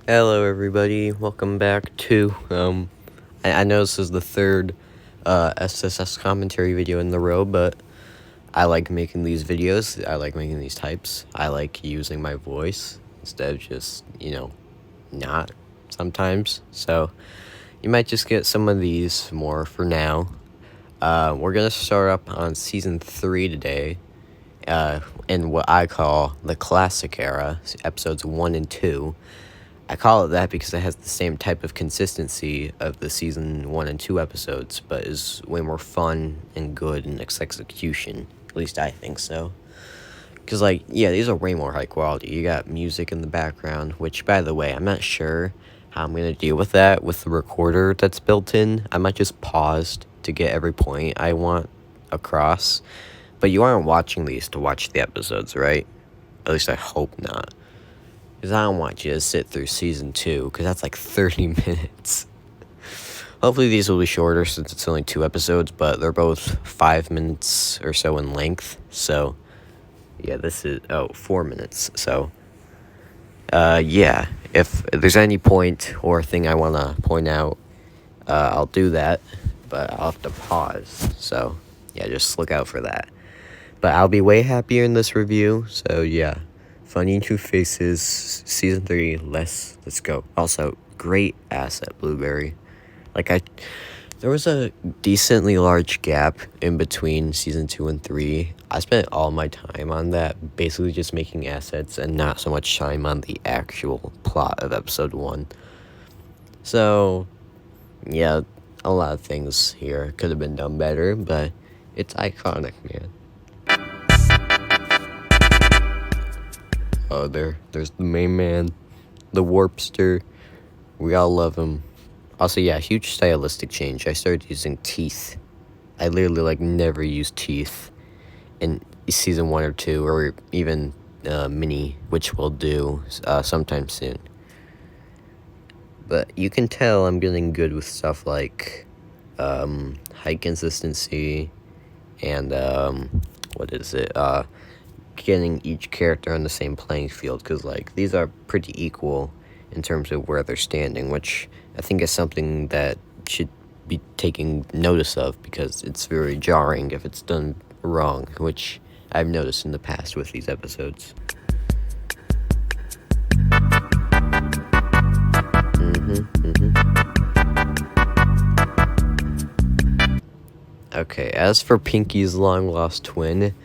Hello, everybody. Welcome back to I know this is the third SSS commentary video in the row, but I like making these videos. I like making these types. I like using my voice instead of just not sometimes. So you might just get some of these more for now. We're gonna start up on season 3 today. In what I call the classic era, episodes 1 and 2. I call it that because it has the same type of consistency of the season 1 and 2 episodes, but is way more fun and good in its execution. At least I think so. Because, these are way more high quality. You got music in the background, which, by the way, I'm not sure how I'm going to deal with that with the recorder that's built in. I might just pause to get every point I want across. But you aren't watching these to watch the episodes, right? At least I hope not. Because I don't want you to sit through season 2, because that's like 30 minutes. Hopefully these will be shorter since it's only 2 episodes, but they're both 5 minutes or so in length. So, yeah, this is, 4 minutes. So, if there's any point or thing I want to point out, I'll do that, but I'll have to pause. So, yeah, just look out for that. But I'll be way happier in this review, so yeah. Funny Two Faces, Season 3, let's go. Also, great asset, Blueberry. There was a decently large gap in between Season 2 and 3. I spent all my time on that, basically just making assets and not so much time on the actual plot of Episode 1. So, yeah, a lot of things here could have been done better, but it's iconic, man. Oh, there's the main man, the Warpster. We all love him. Also, yeah, huge stylistic change. I started using teeth. I literally, never used teeth in season 1 or 2, or even mini, which we'll do sometime soon. But you can tell I'm getting good with stuff like height consistency and, getting each character on the same playing field, because these are pretty equal in terms of where they're standing, which I think is something that should be taking notice of, because it's very jarring if it's done wrong, which I've noticed in the past with these episodes. Okay, as for Pinky's long-lost twin,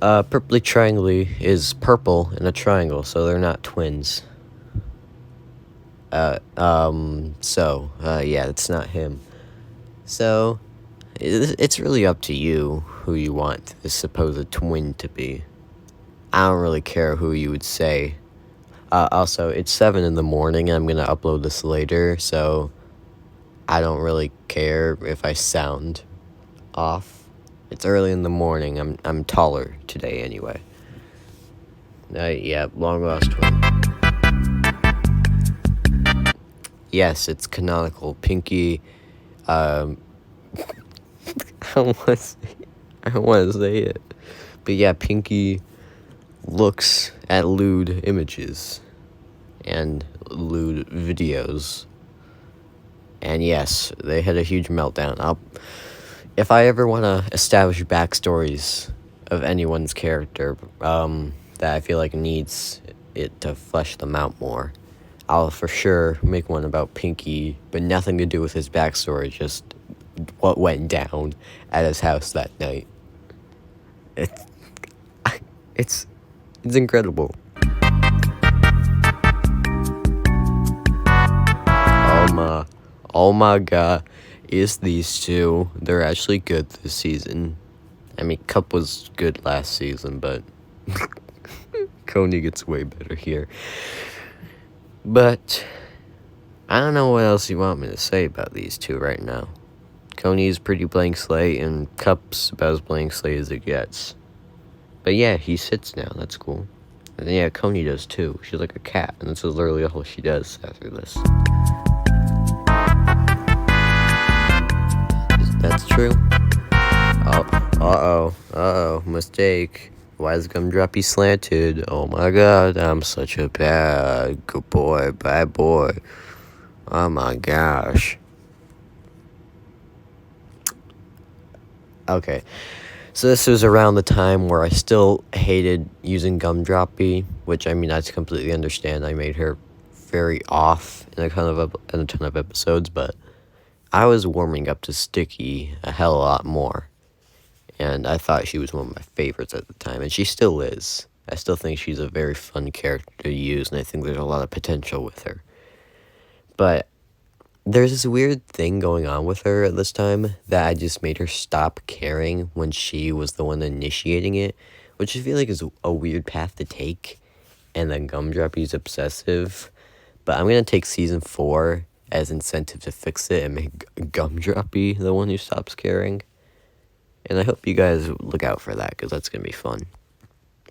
Purpley Triangle is purple in a triangle, so they're not twins. It's not him. So, it's really up to you who you want this supposed twin to be. I don't really care who you would say. Also, it's 7 in the morning, and I'm gonna upload this later, so I don't really care if I sound off. It's early in the morning. I'm taller today anyway. Long lost twin. Yes, it's canonical. Pinky, I don't want to say it. But yeah, Pinky looks at lewd images and lewd videos. And yes, they had a huge meltdown. If I ever want to establish backstories of anyone's character that I feel like needs it to flesh them out more, I'll for sure make one about Pinky, but nothing to do with his backstory, just what went down at his house that night. It's incredible. Oh my god. Is these two. They're actually good this season. I mean, Cup was good last season, but Coney gets way better here. But I don't know what else you want me to say about these two right now. Coney's pretty blank slate, and Cup's about as blank slate as it gets. But yeah, he sits now. That's cool. And yeah, Coney does too. She's like a cat, and this is literally all she does after this. That's true. Uh-oh, mistake. Why is Gumdroppy slanted? Oh my god, I'm such a good boy, bad boy. Oh my gosh. Okay, so this was around the time where I still hated using Gumdroppy, which I mean I completely understand. I made her very off in a ton of episodes, but I was warming up to Sticky a hell of a lot more, and I thought she was one of my favorites at the time, and she still is. I still think she's a very fun character to use, and I think there's a lot of potential with her. But there's this weird thing going on with her at this time that I just made her stop caring when she was the one initiating it, which I feel like is a weird path to take, and then Gumdroppy's obsessive. But I'm going to take Season 4 as incentive to fix it and make Gumdroppy the one who stops caring. And I hope you guys look out for that, because that's going to be fun.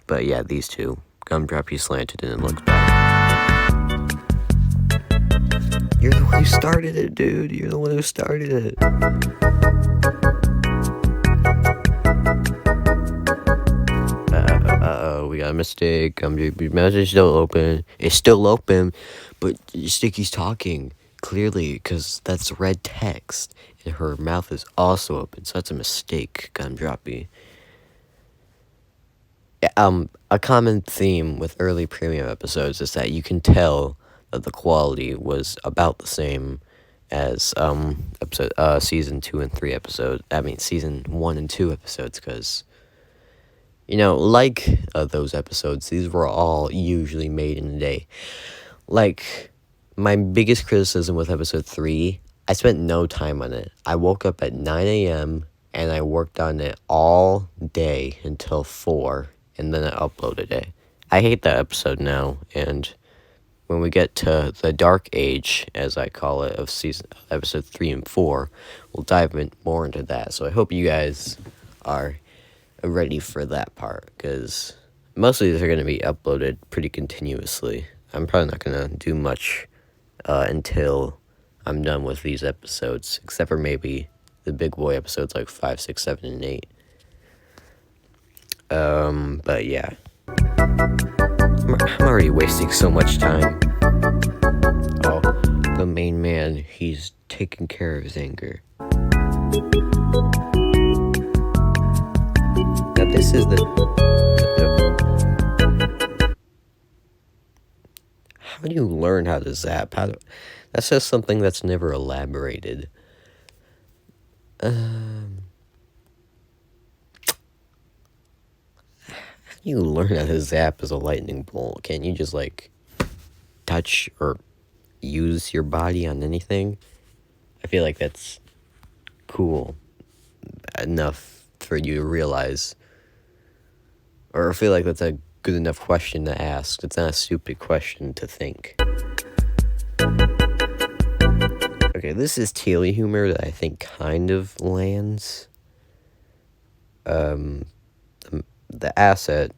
But yeah, these two. Gumdroppy slanted and it looks bad. You're the one who started it, dude. You're the one who started it. Uh-oh, we got a mistake. Gumdroppy message still open. It's still open, but Sticky's talking. Clearly, because that's red text. And her mouth is also open, so that's a mistake, Gumdroppy. A common theme with early premium episodes is that you can tell that the quality was about the same as season 2 and 3 episodes. I mean, season 1 and 2 episodes, because like those episodes, these were all usually made in a day. Like, my biggest criticism with episode 3, I spent no time on it. I woke up at 9 a.m. and I worked on it all day until 4. And then I uploaded it. I hate that episode now, and when we get to the dark age, as I call it, of episode 3 and 4, we'll dive more into that. So I hope you guys are ready for that part, because most of these are going to be uploaded pretty continuously. I'm probably not going to do much until I'm done with these episodes, except for maybe the big boy episodes like 5, 6, 7, and 8. But yeah. I'm already wasting so much time. Oh, the main man, he's taking care of his anger. Now this is how do you learn how to zap? That's just something that's never elaborated. You learn how to zap as a lightning bolt. Can't you just, touch or use your body on anything? I feel like that's cool enough for you to realize. Or I feel like that's a good enough question to ask. It's not a stupid question to think. Okay, this is Tealy humor that I think kind of lands. The asset,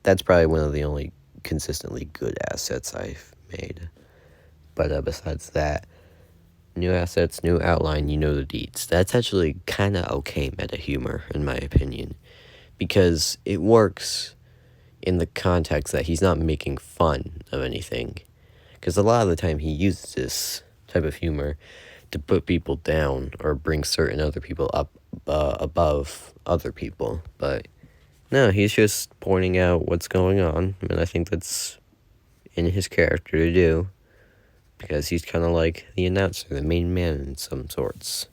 that's probably one of the only consistently good assets I've made. But besides that, new assets, new outline, you know the deeds. That's actually kind of okay meta humor, in my opinion. Because it works in the context that he's not making fun of anything. Because a lot of the time he uses this type of humor to put people down or bring certain other people up above other people. But no, he's just pointing out what's going on, and I think that's in his character to do, because he's kind of like the announcer, the main man in some sorts.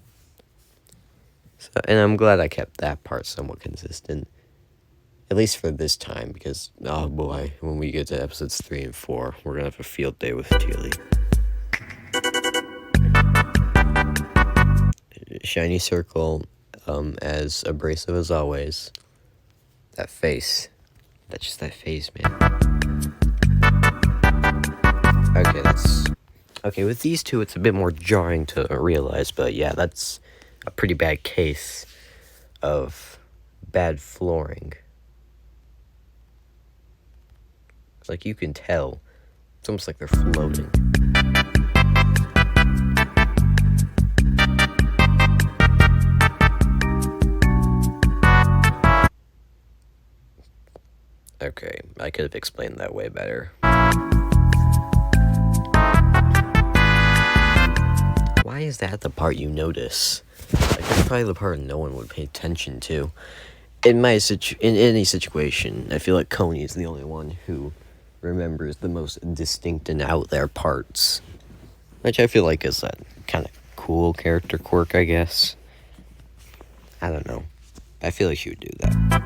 So, and I'm glad I kept that part somewhat consistent, at least for this time, because, oh boy, when we get to episodes 3 and 4, we're going to have a field day with Tealy. Shiny circle, as abrasive as always. That face. That's just that face, man. Okay, with these two, it's a bit more jarring to realize, but yeah, that's a pretty bad case of bad flooring. It's like you can tell. It's almost like they're floating. Okay, I could have explained that way better. Why is that the part you notice? Like, that's probably the part no one would pay attention to. In any situation, I feel like Coney is the only one who remembers the most distinct and out there parts, which I feel like is a kind of cool character quirk, I guess. I don't know. I feel like she would do that.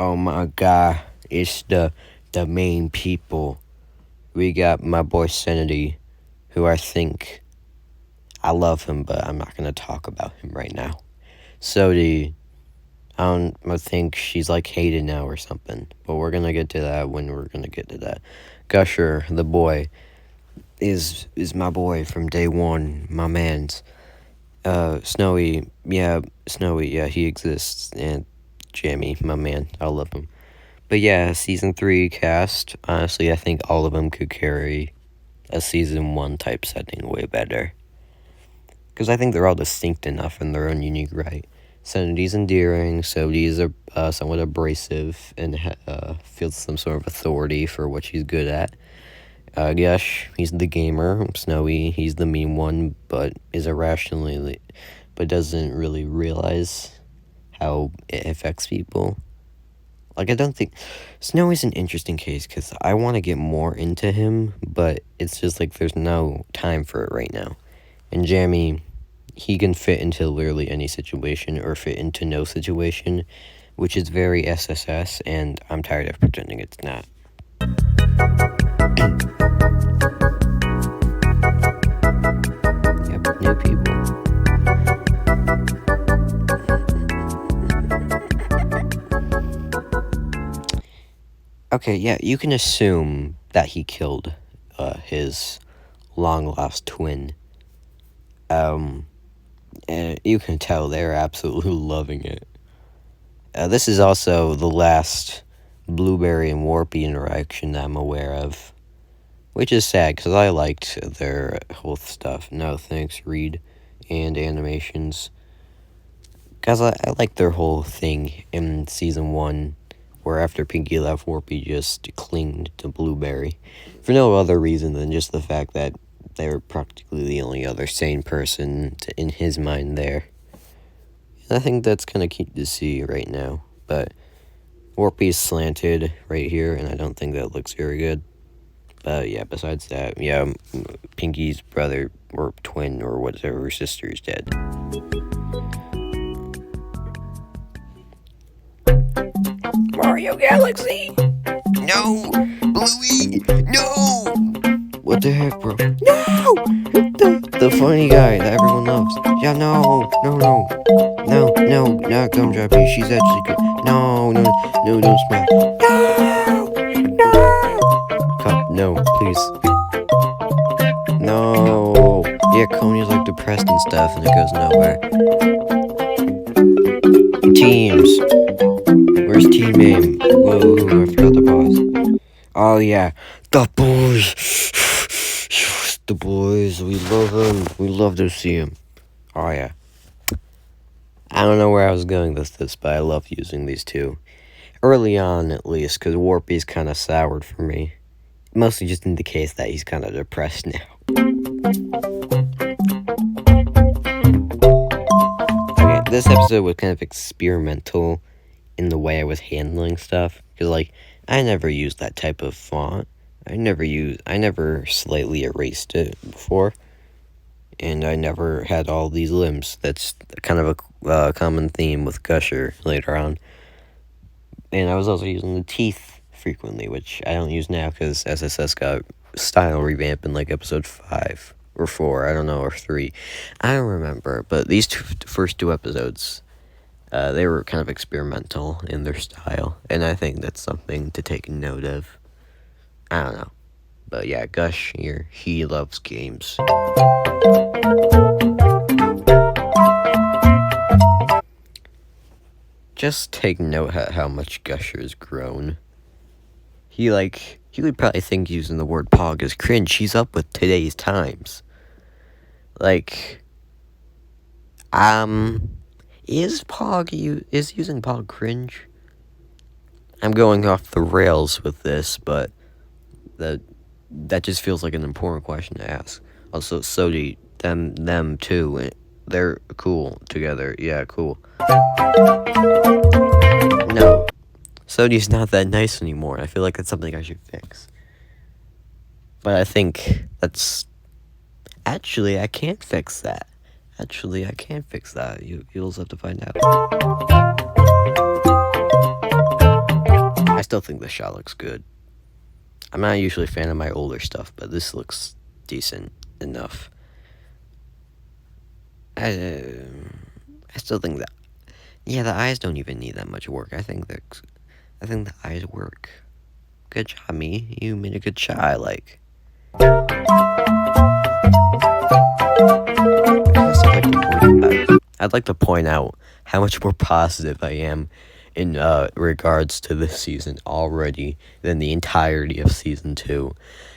Oh my God! It's the main people. We got my boy Sanity, who I love him, but I'm not gonna talk about him right now. Sodi, I think she's like hated now or something, but we're gonna get to that when we're gonna get to that. Gusher, the boy, is my boy from day one, my man's. Snowy, yeah, he exists, and Jamie, my man, I love him. But yeah, season 3 cast, honestly, I think all of them could carry a season 1 type setting way better. Because I think they're all distinct enough in their own unique right. Sanity's endearing, Sodi's somewhat abrasive, and feels some sort of authority for what she's good at. Gush, he's the gamer. Snowy, he's the mean one, but is irrationally, but doesn't really realize how it affects people. Like, I don't think Snowy's an interesting case because I want to get more into him, but it's just like there's no time for it right now. And Jamie, he can fit into literally any situation or fit into no situation, which is very SSS, and I'm tired of pretending it's not. Yep, new people. Okay, yeah, you can assume that he killed his long-lost twin. And you can tell they're absolutely loving it. This is also the last Blueberry and Warpy interaction that I'm aware of, which is sad because I liked their whole stuff. No thanks, Reed, and animations. Because I like their whole thing in season 1, where after Pinky left, Warpy just clinged to Blueberry for no other reason than just the fact that they were practically the only other sane person in his mind there. And I think that's kind of cute to see right now, but Warpy's slanted right here, and I don't think that looks very good. But yeah, besides that, yeah, Pinky's brother or twin or whatever sister is dead. Mario Galaxy! No! Bluey! No! What the heck, bro? No! The funny guy that everyone loves. Yeah, no, not Gumdroppy. She's actually good. No, don't smile. No! Cup, no, please. No. Yeah, Coney's like depressed and stuff, and it goes nowhere. Teams. Where's team name? Whoa, I forgot the pause. Oh, yeah. The boys. The boys. We love them. We love to see them. Oh, yeah. I don't know where I was going with this, but I love using these two. Early on, at least, because Warpy's kind of soured for me. Mostly just in the case that he's kind of depressed now. Okay, this episode was kind of experimental in the way I was handling stuff, because like I never used that type of font. I never slightly erased it before, and I never had all these limbs. That's kind of a common theme with Gusher later on. And I was also using the teeth frequently, which I don't use now because SSS got style revamp in like episode 5 or 4, I don't know, or 3. I don't remember, but these first two episodes, they were kind of experimental in their style, and I think that's something to take note of. I don't know. But yeah, Gush here, he loves games. Just take note how much Gusher has grown. He would probably think using the word pog is cringe. He's up with today's times. Like, is using Pog cringe? I'm going off the rails with this, but that just feels like an important question to ask. Also, Sodi, them too, they're cool together. Yeah, cool. No, Sodi's not that nice anymore. I feel like that's something I should fix. But I think that's... Actually, I can't fix that. You'll have to find out. I still think the shot looks good. I'm not usually a fan of my older stuff, but this looks decent enough. I still think that... Yeah, the eyes don't even need that much work. I think the eyes work. Good job, me. You made a good shot, I like. I'd like to point out how much more positive I am in regards to this season already than the entirety of season 2.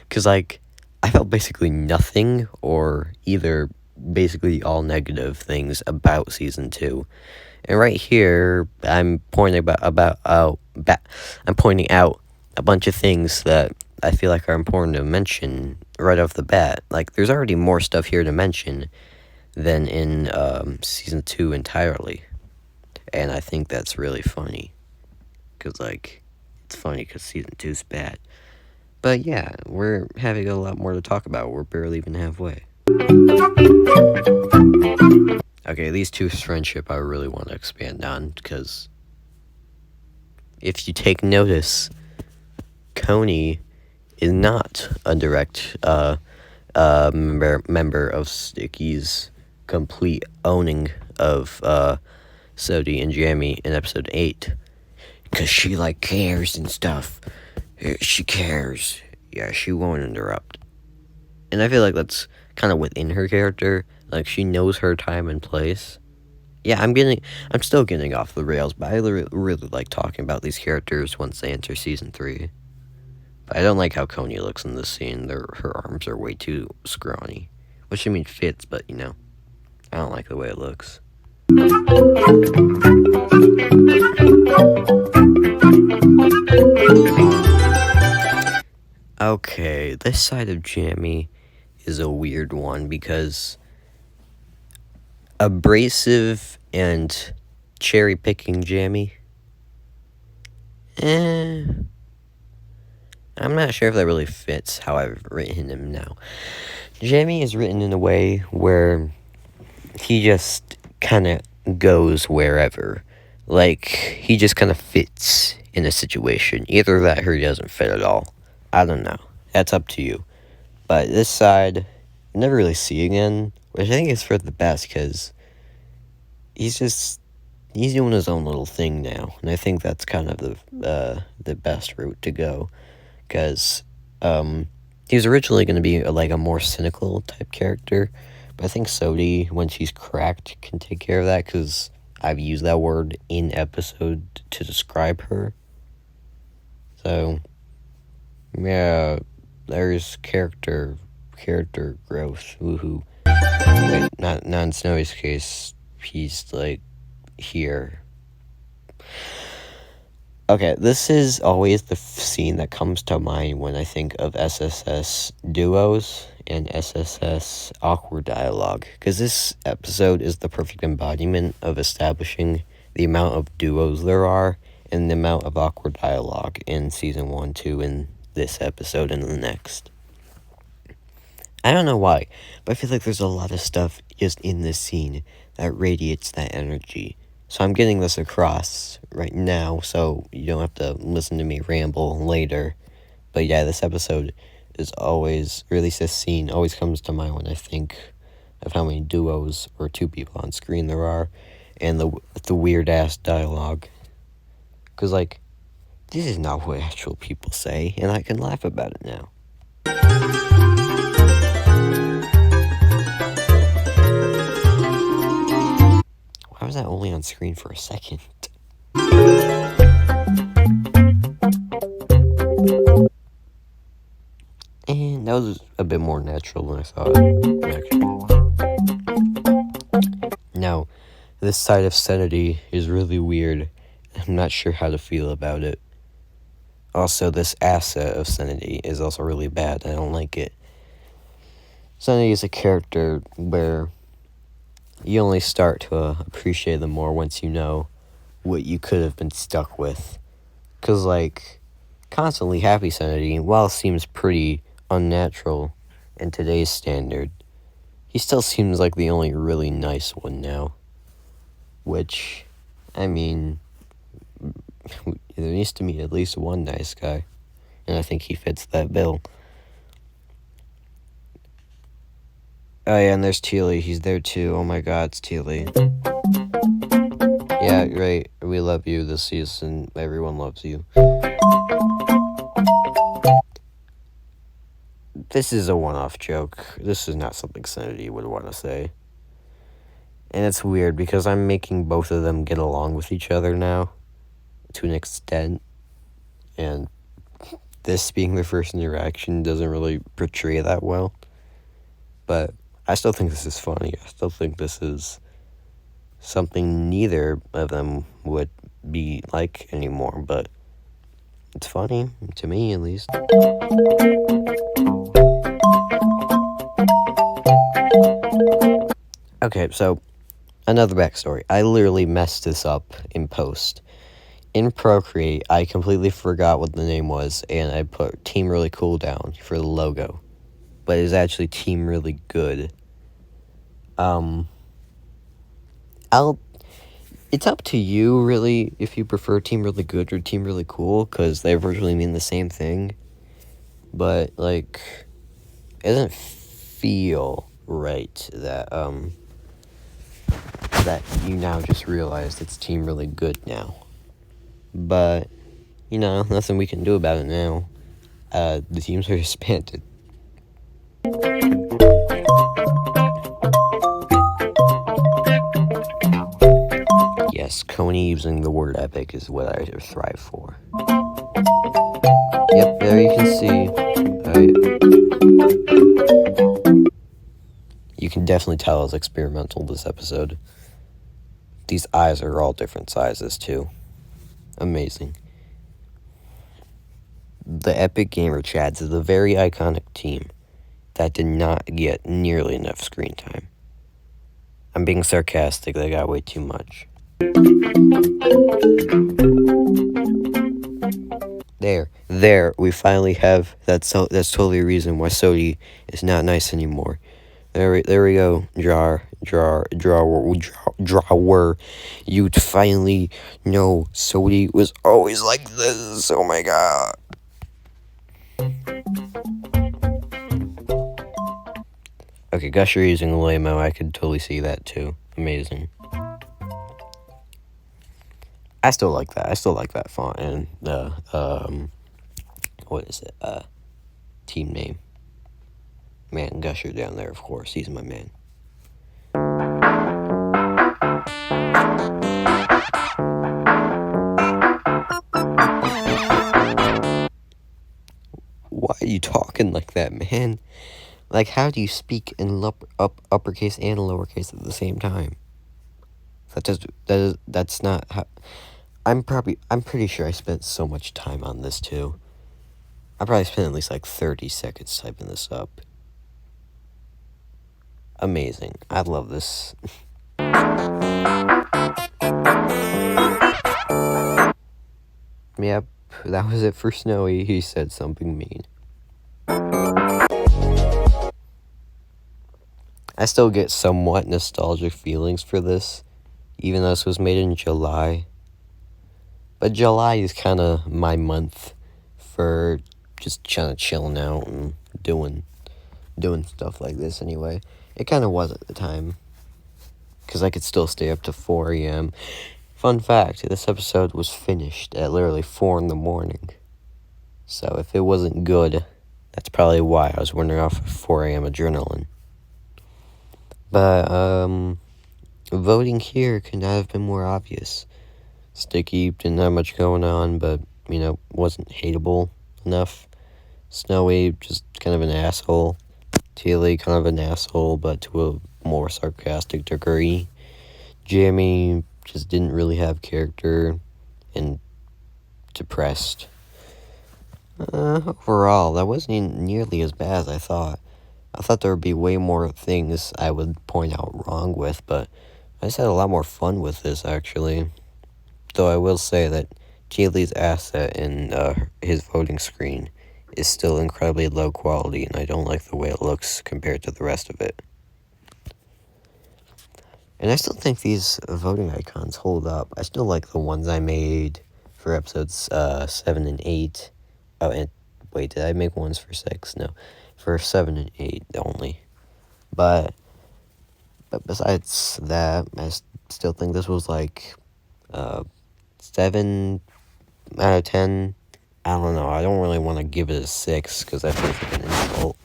Because, like, I felt basically nothing or either basically all negative things about season 2. And right here, I'm pointing out a bunch of things that I feel like are important to mention right off the bat. Like, there's already more stuff here to mention than in season 2 entirely. And I think that's really funny. Because, like, it's funny because season 2's bad. But yeah, we're having a lot more to talk about. We're barely even halfway. Okay, these two's friendship I really want to expand on, because if you take notice, Coney is not a direct member of Sticky's complete owning of Sodi and Jamie in episode 8. Because she, like, cares and stuff. She cares. Yeah, she won't interrupt. And I feel like that's kind of within her character. Like, she knows her time and place. Yeah, I'm still getting off the rails, but I really like talking about these characters once they enter season 3. But I don't like how Coney looks in this scene. Her arms are way too scrawny. Which, I mean, fits, but, you know, I don't like the way it looks. Okay, this side of Jamie is a weird one because abrasive and cherry-picking Jamie, I'm not sure if that really fits how I've written him now. Jamie is written in a way where he just kind of goes wherever. Like, he just kind of fits in a situation. Either that or he doesn't fit at all. I don't know. That's up to you. But this side, you never really see again, which I think is for the best, because he's doing his own little thing now, and I think that's kind of the best route to go, because he was originally going to be like a more cynical type character, but I think Sodi, when she's cracked, can take care of that, because I've used that word in episode to describe her. So yeah, there's character growth. Woohoo! Wait, not in Snowy's case. He's like here. Okay, this is always the scene that comes to mind when I think of SSS duos and SSS awkward dialogue, because this episode is the perfect embodiment of establishing the amount of duos there are and the amount of awkward dialogue in season 1, 2, and this episode and the next. I don't know why, but I feel like there's a lot of stuff just in this scene that radiates that energy. So I'm getting this across right now, so you don't have to listen to me ramble later. But yeah, this episode is always, or at least this scene always comes to mind when I think of how many duos or two people on screen there are, and the weird-ass dialogue. Because, like, this is not what actual people say, and I can laugh about it now. Why was that only on screen for a second? And that was a bit more natural than I thought. Now, This side of sanity is really weird. I'm not sure how to feel about it. Also, this asset of sanity is also really bad. I don't like it. Sanity is a character where you only start to appreciate them more once you know what you could have been stuck with. Because, like, constantly happy sanity, while it seems pretty unnatural in today's standard, he still seems like the only really nice one now. Which, I mean, there needs to be at least one nice guy. And I think he fits that bill. Oh yeah, and there's Teely. He's there too. Oh my god, it's Teely. Yeah, right. We love you this season. Everyone loves you. This is a one-off joke. This is not something Sanity would want to say. And it's weird because I'm making both of them get along with each other now, to an extent. And this being their first interaction doesn't really portray that well. But I still think this is funny. I still think this is something neither of them would be like anymore. But it's funny, to me at least. Okay, so another backstory. I literally messed this up in post. In Procreate, I completely forgot what the name was, and I put Team Really Cool down for the logo. But it's actually Team Really Good. It's up to you, really, if you prefer Team Really Good or Team Really Cool, because they virtually mean the same thing. But, like, it doesn't feel right that, that you now just realized it's Team Really Good now. But, you know, nothing we can do about it now. The teams are disbanded. Yes, Coney using the word epic is what I thrive for. Yep, there you can see. You can definitely tell it's experimental, this episode. These eyes are all different sizes, too. Amazing. The Epic Gamer Chads is a very iconic team that did not get nearly enough screen time. I'm being sarcastic, they got way too much. There, we finally have, that's totally a reason why Sodi is not nice anymore. There we go, drawer. You'd finally know Sodi was always like this, oh my god. Okay, Gusher using a lame-o, I could totally see that too. Amazing. I still like that. I still like that font and what is it? Team name. Man, Gusher down there, of course. He's my man. Why are you talking like that, man? Like, how do you speak in uppercase and lowercase at the same time? That's not how. I'm pretty sure I spent so much time on this too. I probably spent at least like 30 seconds typing this up. Amazing. I love this. Yep, that was it for Snowy. He said something mean. I still get somewhat nostalgic feelings for this, even though this was made in July. But July is kind of my month for just kind of chilling out and doing stuff like this anyway. It kind of was at the time, because I could still stay up to 4 a.m. Fun fact, this episode was finished at literally 4 in the morning. So if it wasn't good, that's probably why I was wandering off at 4 a.m. adrenaline. But, voting here could not have been more obvious. Sticky didn't have much going on, but, you know, wasn't hateable enough. Snowy, just kind of an asshole. Teely, kind of an asshole, but to a more sarcastic degree. Jamie just didn't really have character and depressed. Overall, that wasn't nearly as bad as I thought. I thought there would be way more things I would point out wrong with, but I just had a lot more fun with this, actually. Though I will say that Keely's asset in his voting screen is still incredibly low quality, and I don't like the way it looks compared to the rest of it. And I still think these voting icons hold up. I still like the ones I made for episodes 7 and 8. Oh, and wait, did I make ones for 6? No, for 7 and 8 only. But besides that, I still think this was like 7 out of 10. I don't know. I don't really want to give it a 6 because that feels like an insult.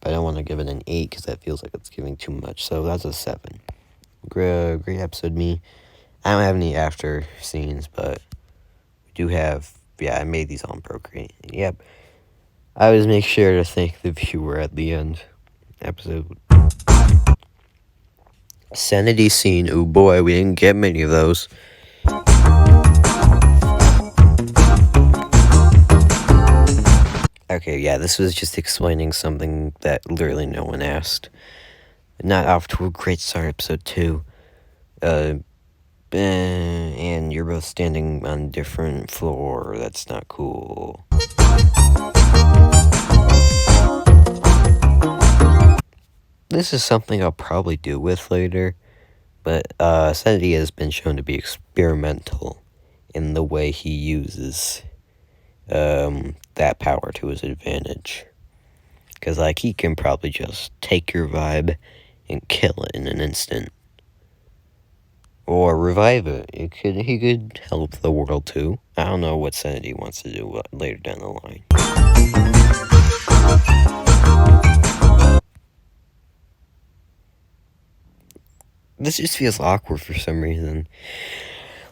But I don't want to give it an 8 because that feels like it's giving too much. So that's a 7. Great episode, me. I don't have any after scenes, but we do have. Yeah, I made these on Procreate. Yep. I always make sure to thank the viewer at the end. Episode. Sanity scene. Oh boy, we didn't get many of those. Okay, yeah, this was just explaining something that literally no one asked. Not off to a great start, episode 2. And you're both standing on different floor. That's not cool. This is something I'll probably do with later, but Sanity has been shown to be experimental in the way he uses that power to his advantage. Because, like, he can probably just take your vibe and kill it in an instant. Or revive it. He could help the world, too. I don't know what Sanity wants to do later down the line. This just feels awkward for some reason.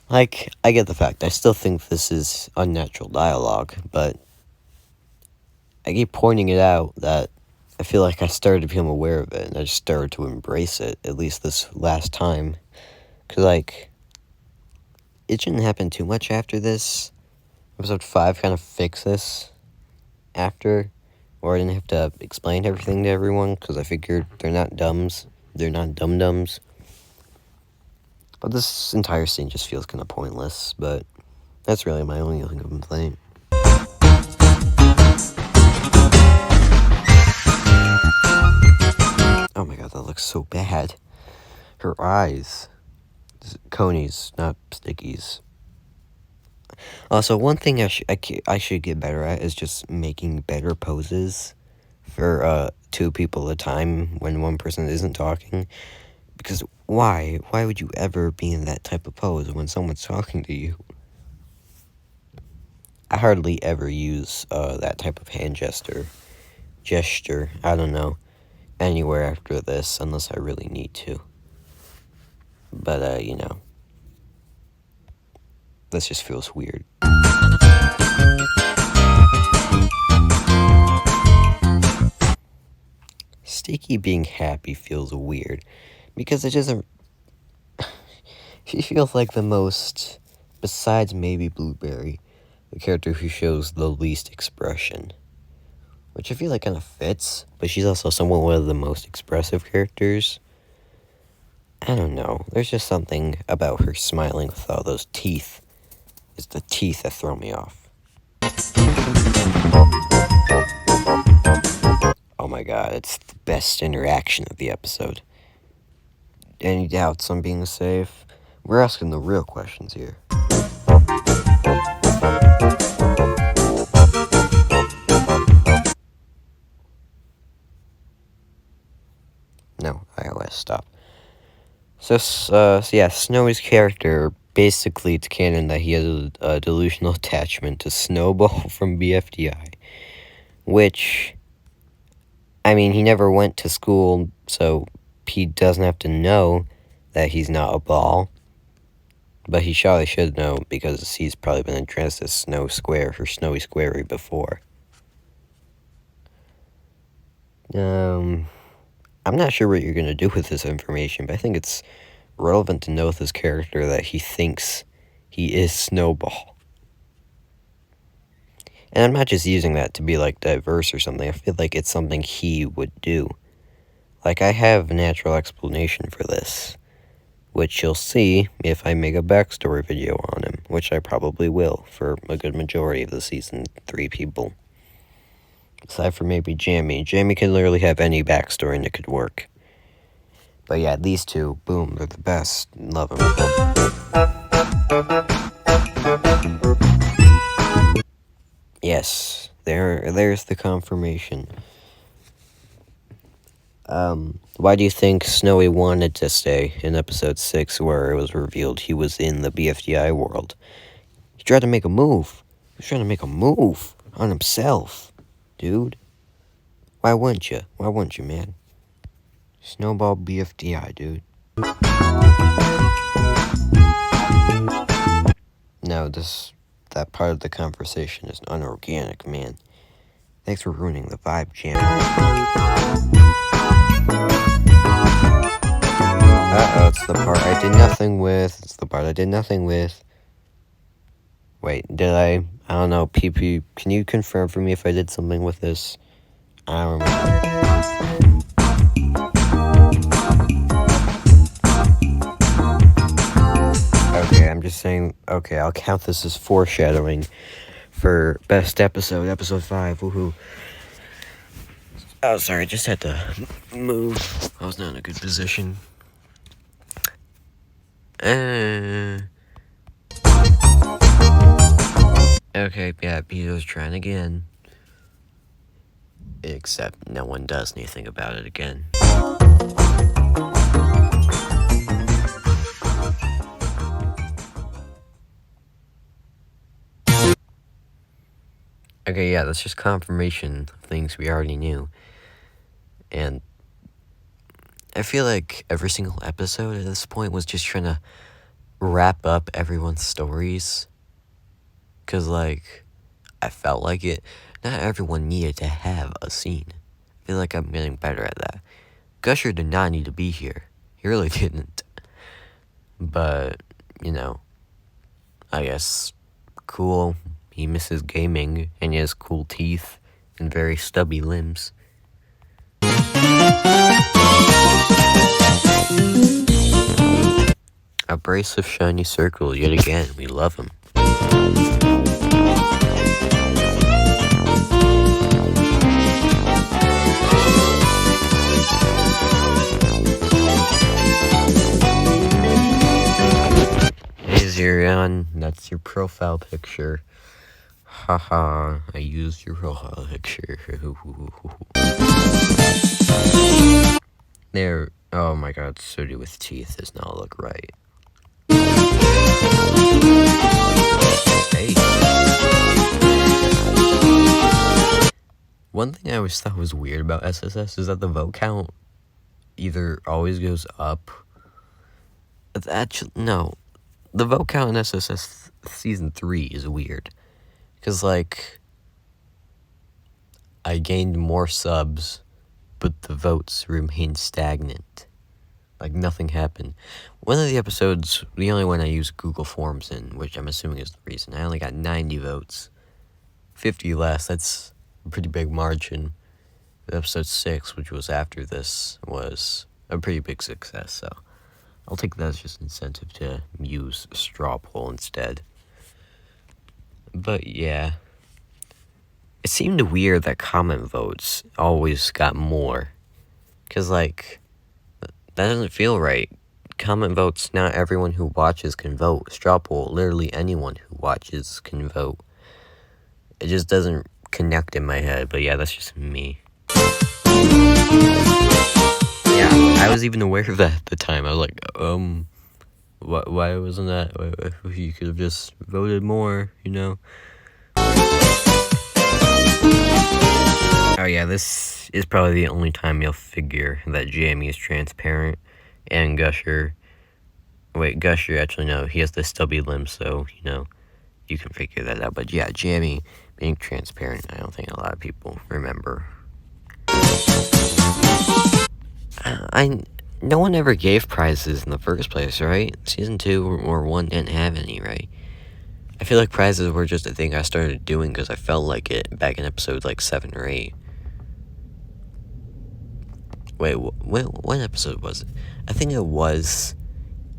Like, I get the fact. I still think this is unnatural dialogue, but I keep pointing it out that I feel like I started to become aware of it, and I just started to embrace it, at least this last time. Because, like, it shouldn't happen too much after this. Episode 5 kind of fixed this after, or I didn't have to explain everything to everyone, because I figured they're not dumbs. They're not dum-dums. But this entire scene just feels kind of pointless, but that's really my only complaint. Oh my god, that looks so bad. Her eyes. Conies, not stickies. Also, one thing I should get better at is just making better poses for 2 people at a time when one person isn't talking. Because why? Why would you ever be in that type of pose when someone's talking to you? I hardly ever use that type of hand gesture, I don't know, anywhere after this unless I really need to. But, you know, this just feels weird. Sticky being happy feels weird because it doesn't. She feels like the most, besides maybe Blueberry, the character who shows the least expression. Which I feel like kind of fits, but she's also somewhat one of the most expressive characters. I don't know. There's just something about her smiling with all those teeth. It's the teeth that throw me off. Oh my god, it's the best interaction of the episode. Any doubts on being safe? We're asking the real questions here. No, iOS, stop. So yeah, Snowy's character, basically it's canon that he has a delusional attachment to Snowball from BFDI. Which, I mean, he never went to school, so he doesn't have to know that he's not a ball. But he surely should know, because he's probably been addressed as Snow Square or Snowy Squarey before. I'm not sure what you're going to do with this information, but I think it's relevant to know with his character that he thinks he is Snowball. And I'm not just using that to be, like, diverse or something. I feel like it's something he would do. Like, I have a natural explanation for this, which you'll see if I make a backstory video on him, which I probably will for a good majority of the Season 3 people. Aside from maybe Jamie. Jamie can literally have any backstory and it could work. But yeah, these two, boom, they're the best. Love them. Yes, there's the confirmation. Why do you think Snowy wanted to stay in episode 6 where it was revealed he was in the BFDI world? He tried to make a move. He was trying to make a move on himself, dude. Why wouldn't you? Why wouldn't you, man? Snowball BFDI, dude. No, that part of the conversation is unorganic, man. Thanks for ruining the vibe, Jam. Uh-oh, it's the part I did nothing with. It's the part I did nothing with. Wait, did I don't know, PP, can you confirm for me if I did something with this? I don't remember. Okay, I'm just saying, okay, I'll count this as foreshadowing for best episode 5, woohoo. Oh, sorry, I just had to move. I was not in a good position. Okay, yeah, Peter's trying again. Except no one does anything about it again. Okay, yeah, that's just confirmation of things we already knew. And I feel like every single episode at this point was just trying to wrap up everyone's stories. Because, like, I felt like it. Not everyone needed to have a scene. I feel like I'm getting better at that. Gusher did not need to be here. He really didn't. But, you know, I guess cool. He misses gaming, and he has cool teeth and very stubby limbs. Abrasive shiny circle yet again. We love him. Hey Zerion, that's your profile picture. Haha, I used your profile picture. There, oh my god, Sooty with teeth does not look right. Hey. One thing I always thought was weird about SSS is that the vote count either always goes up. Actually, no. The vote count in SSS Season 3 is weird. Because, like, I gained more subs, but the votes remained stagnant. Like, nothing happened. One of the episodes, the only one I used Google Forms in, which I'm assuming is the reason, I only got 90 votes. 50 less, that's a pretty big margin. Episode 6, which was after this, was a pretty big success, so I'll take that as just incentive to use straw poll instead. But yeah, it seemed weird that comment votes always got more. Because, like, that doesn't feel right. Comment votes, not everyone who watches can vote. Straw poll, literally anyone who watches can vote. It just doesn't connect in my head, but yeah, that's just me. Yeah, I was even aware of that at the time. I was like, why wasn't that? You could have just voted more, you know? Oh yeah, this is probably the only time you'll figure that Jamie is transparent, and Gusher, actually no, he has the stubby limbs, so, you know, you can figure that out. But yeah, Jamie being transparent, I don't think a lot of people remember. No one ever gave prizes in the first place, right? Season 2 or 1 didn't have any, right? I feel like prizes were just a thing I started doing because I felt like it back in episode like 7 or 8. Wait, what episode was it? I think it was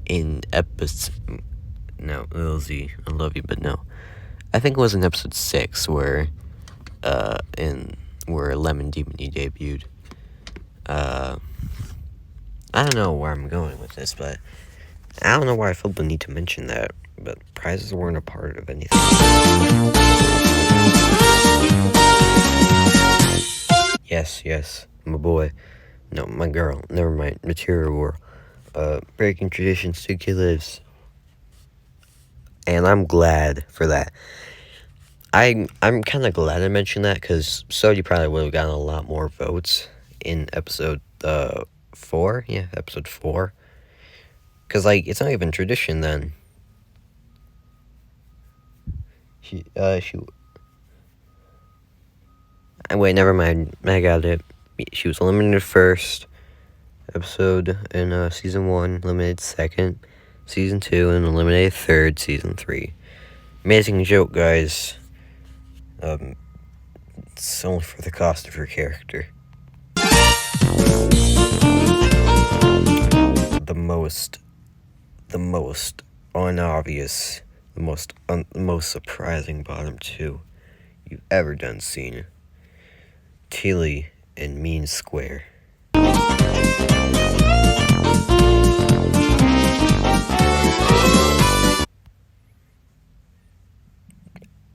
in episode... No, Lizzie, I love you, but no. I think it was in episode 6 where Lemon Demony debuted. I don't know where I'm going with this, but I don't know why I felt the need to mention that, but prizes weren't a part of anything. Yes, my boy. No, my girl. Never mind. Material War. Breaking tradition, Suki lives. And I'm glad for that. I'm kind of glad I mentioned that, because Sodi probably would have gotten a lot more votes in episode 4. Yeah, episode 4. Because, like, it's not even tradition then. Wait, never mind. I got it. She was eliminated first episode in season 1, eliminated second, season 2, and eliminated third, season 3. Amazing joke, guys. It's only for the cost of her character. The most unobvious, the most surprising bottom 2 you've ever done seen. Tilly and Mean Square.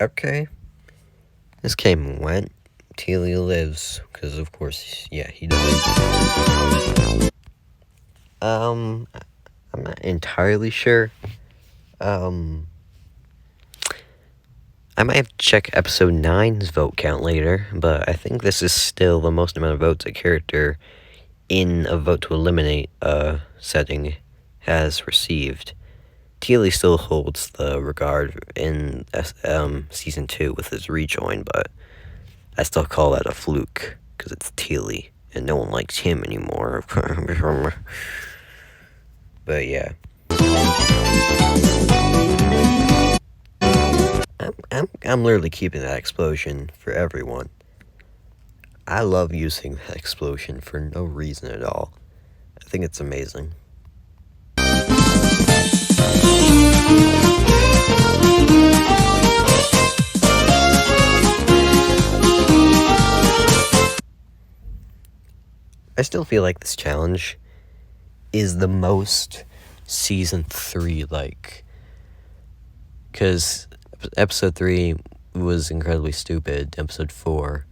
Okay. This came and went. Tilly lives, because of course, yeah, he does. I'm not entirely sure. I might have to check episode 9's vote count later, but I think this is still the most amount of votes a character in a vote to eliminate setting has received. Teely still holds the regard in season 2 with his rejoin, but I still call that a fluke because it's Teely and no one likes him anymore. But yeah. I'm literally keeping that explosion for everyone. I love using that explosion for no reason at all. I think it's amazing. I still feel like this challenge is the most season 3 like. Because episode 3 was incredibly stupid. Episode 4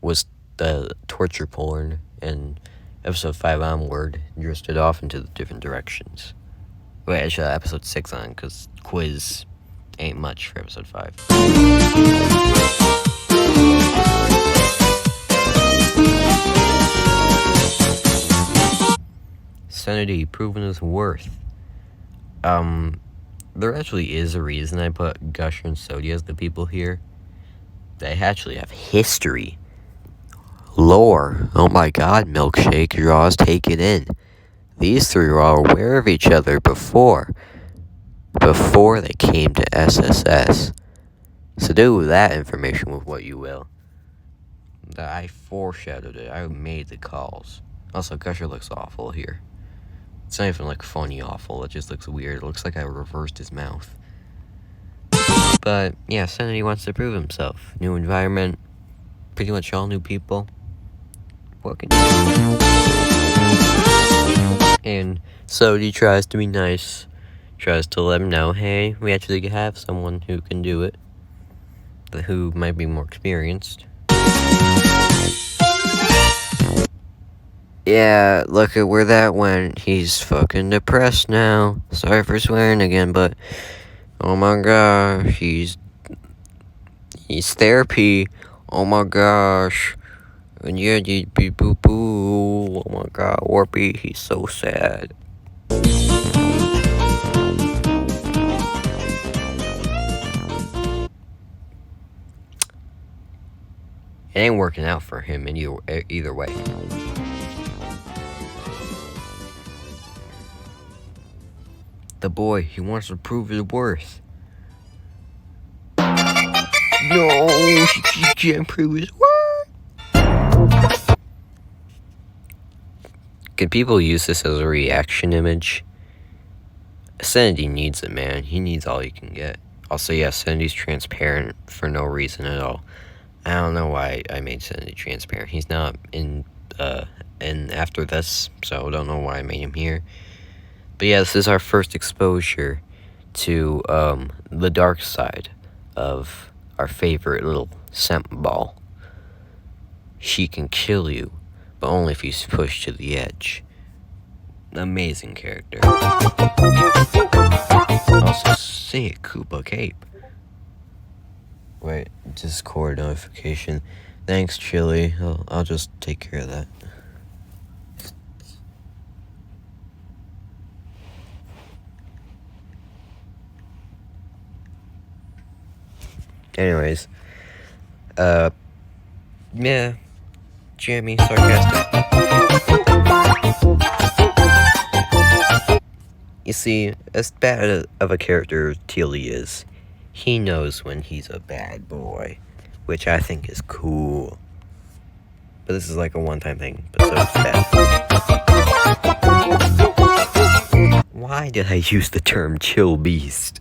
was the torture porn. And episode 5 onward drifted off into the different directions. Wait, I should have episode 6 on, because quiz ain't much for episode 5. Sanity, proven his worth. There actually is a reason I put Gusher and Sodi as the people here. They actually have history. Lore. Oh my god, Milkshake, Jaws, take it in. These 3 were all aware of each other before they came to SSS. So do that information with what you will. I foreshadowed it. I made the calls. Also, Gusher looks awful here. It's not even like funny awful. It just looks weird. It looks like I reversed his mouth. But yeah, Sanity wants to prove himself. New environment. Pretty much all new people. What can you do? And Sodi tries to be nice. Tries to let him know, hey, we actually have someone who can do it. Who might be more experienced. Yeah, look at where that went. He's fucking depressed now. Sorry for swearing again, but oh my gosh, he's therapy. Oh my gosh. And yeah, you be boo boo. Oh my god, Warpy, he's so sad. It ain't working out for him in either way. the boy. He wants to prove his worth. No, he can't prove his worth. Can people use this as a reaction image? Sandy needs it, man. He needs all he can get. Also, yeah, Sandy's transparent for no reason at all. I don't know why I made Sandy transparent. He's not in after this, so I don't know why I made him here. But yeah, this is our first exposure to the dark side of our favorite little scent ball. She can kill you, but only if he's pushed to the edge. Amazing character. Also, say it, Koopa Cape. Wait, Discord notification. Thanks, Chili. I'll just take care of that. Anyways, yeah, jammy, sarcastic. You see, as bad of a character Teely is, he knows when he's a bad boy, which I think is cool. But this is like a one-time thing, but so it's bad. Why did I use the term chill beast?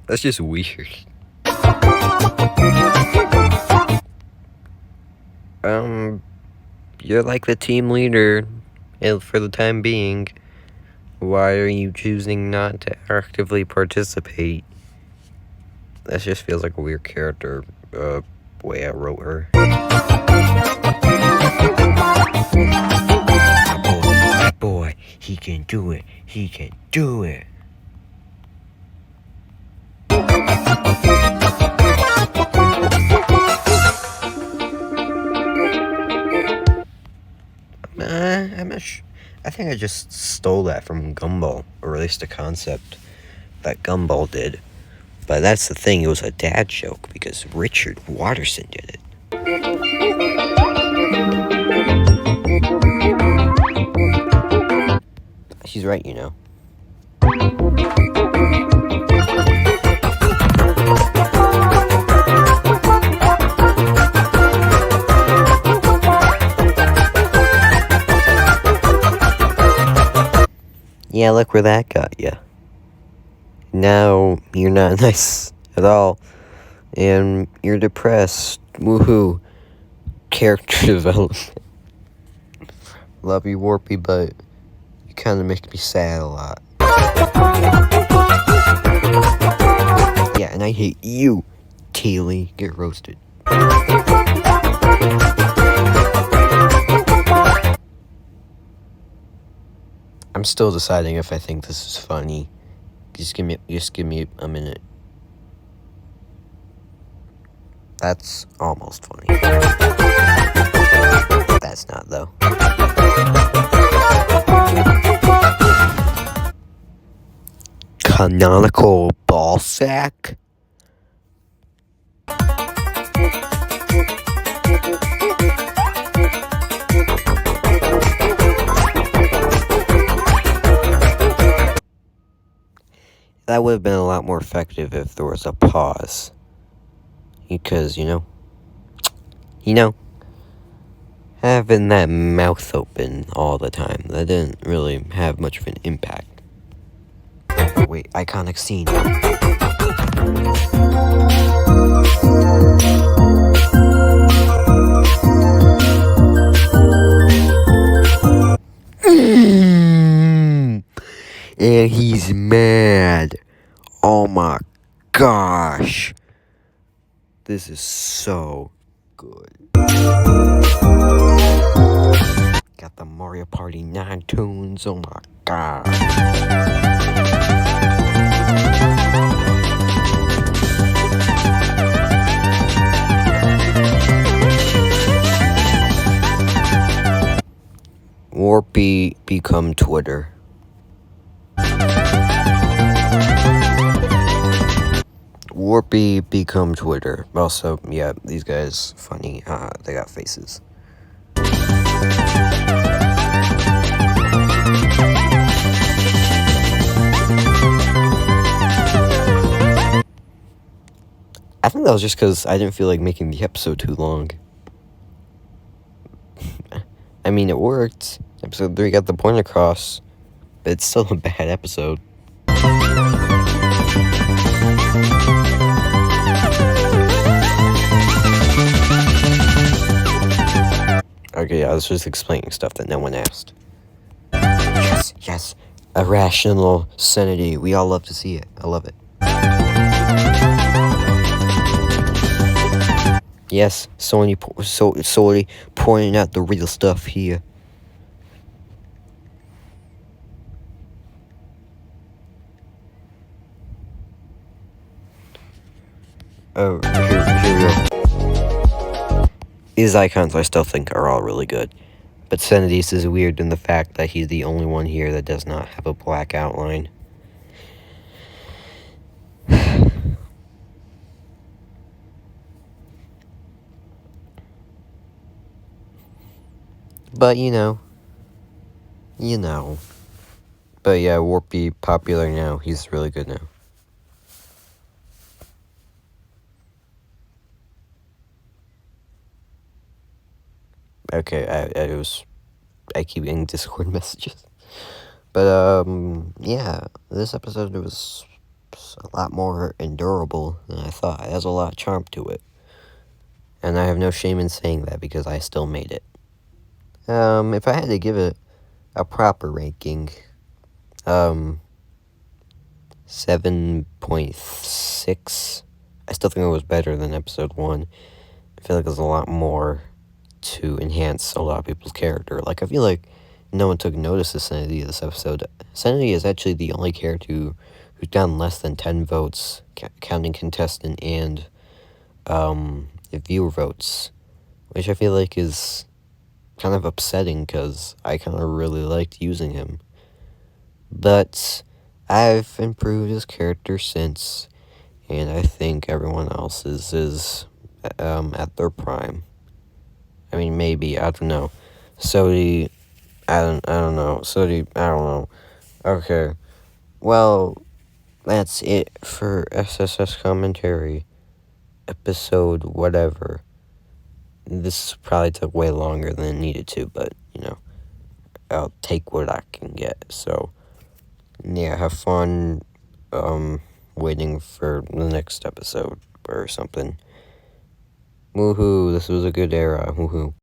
That's just weird. You're like the team leader, and for the time being. Why are you choosing not to actively participate? That just feels like a weird character, way I wrote her. My boy, he can do it. He can do it. I'm not sure. I think I just stole that from Gumball, or at least a concept that Gumball did. But that's the thing, it was a dad joke because Richard Watterson did it. He's right, you know. Yeah, look where that got ya. Now you're not nice at all, and you're depressed. Woohoo! Character development. Love you, Warpy, but you kind of make me sad a lot. Yeah, and I hate you, Teely. Get roasted. I'm still deciding if I think this is funny. Just give me a minute. That's almost funny. That's not, though. Canonical ball sack? That would have been a lot more effective if there was a pause. Because, you know, having that mouth open all the time, that didn't really have much of an impact. Wait, iconic scene. And he's mad. Oh my gosh. This is so good. Got the Mario Party 9 tunes. Oh my god. Warpy become Twitter. Warpy become Twitter. Also, yeah, these guys funny. They got faces. think that was just because I didn't feel like making the episode too long. I mean, it worked. Episode 3 got the point across, but it's still a bad episode. Okay, yeah, I was just explaining stuff that no one asked. Yes. Irrational sanity. We all love to see it. I love it. Yes, solely pointing out the real stuff here. Oh, here we go. His icons I still think are all really good. But Senadi's is weird in the fact that he's the only one here that does not have a black outline. But, you know. But yeah, Warpy popular now. He's really good now. Okay, I keep getting Discord messages. But, yeah, this episode was a lot more endurable than I thought. It has a lot of charm to it. And I have no shame in saying that because I still made it. If I had to give it a proper ranking, 7.6. I still think it was better than episode 1. I feel like there's a lot more to enhance a lot of people's character. Like, I feel like no one took notice of Sanity this episode. Sanity is actually the only character who's gotten less than 10 votes, counting contestant and viewer votes, which I feel like is kind of upsetting because I kind of really liked using him. But I've improved his character since, and I think everyone else is at their prime. I mean, maybe, I don't know. Sodi, I don't know. Sodi, I don't know. Okay. Well, that's it for SSS commentary. Episode whatever. This probably took way longer than it needed to, but, you know, I'll take what I can get. So, yeah, have fun waiting for the next episode or something. Woohoo, this was a good era. Woohoo.